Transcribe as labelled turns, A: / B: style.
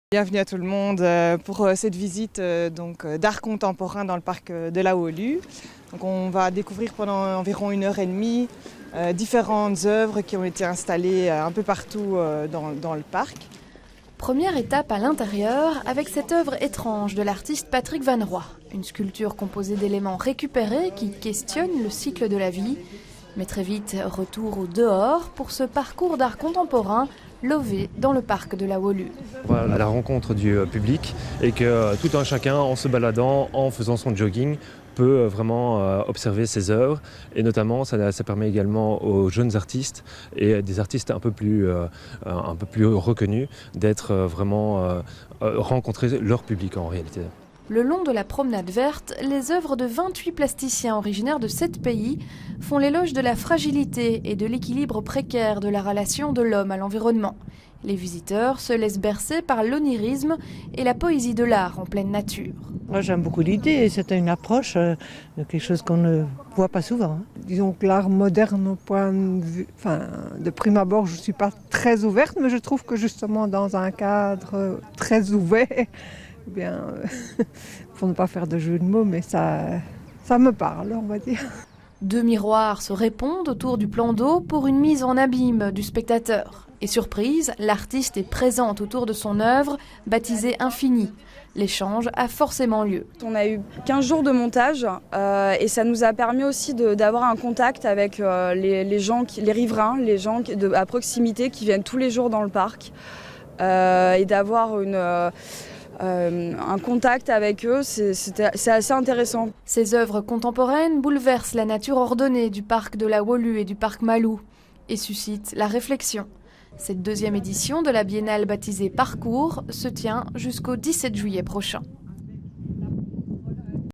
A: Bienvenue à tout le monde pour cette visite d'art contemporain dans le parc de la Wolu. Donc on va découvrir pendant environ 1h30 différentes œuvres qui ont été installées un peu partout dans le parc.
B: Première étape à l'intérieur avec cette œuvre étrange de l'artiste Patrick Van Roy. Une sculpture composée d'éléments récupérés qui questionnent le cycle de la vie. Mais très vite, retour au dehors pour ce parcours d'art contemporain lové dans le parc de la Wolu.
C: On va à la rencontre du public et que tout un chacun, en se baladant, en faisant son jogging, peut vraiment observer ses œuvres. Et notamment, ça permet également aux jeunes artistes et des artistes un peu plus reconnus d'être vraiment rencontrer leur public en réalité.
B: Le long de la promenade verte, les œuvres de 28 plasticiens originaires de 7 pays font l'éloge de la fragilité et de l'équilibre précaire de la relation de l'homme à l'environnement. Les visiteurs se laissent bercer par l'onirisme et la poésie de l'art en pleine nature.
D: Moi, j'aime beaucoup l'idée, c'était une approche de quelque chose qu'on ne voit pas souvent. Disons que l'art moderne, au point de vue, de prime abord, je ne suis pas très ouverte, mais je trouve que justement dans un cadre très ouvert, pour ne pas faire de jeu de mots, mais ça me parle, on va dire.
B: 2 miroirs se répondent autour du plan d'eau pour une mise en abîme du spectateur. Et surprise, l'artiste est présente autour de son œuvre, baptisée Infini. L'échange a forcément lieu.
E: On a eu 15 jours de montage et ça nous a permis aussi d'avoir un contact avec les gens, les riverains, les gens à proximité qui viennent tous les jours dans le parc et d'avoir un contact avec eux, c'est assez intéressant.
B: Ces œuvres contemporaines bouleversent la nature ordonnée du parc de la Wolu et du parc Malou et suscitent la réflexion. Cette 2e édition de la biennale baptisée Parcours se tient jusqu'au 17 juillet prochain.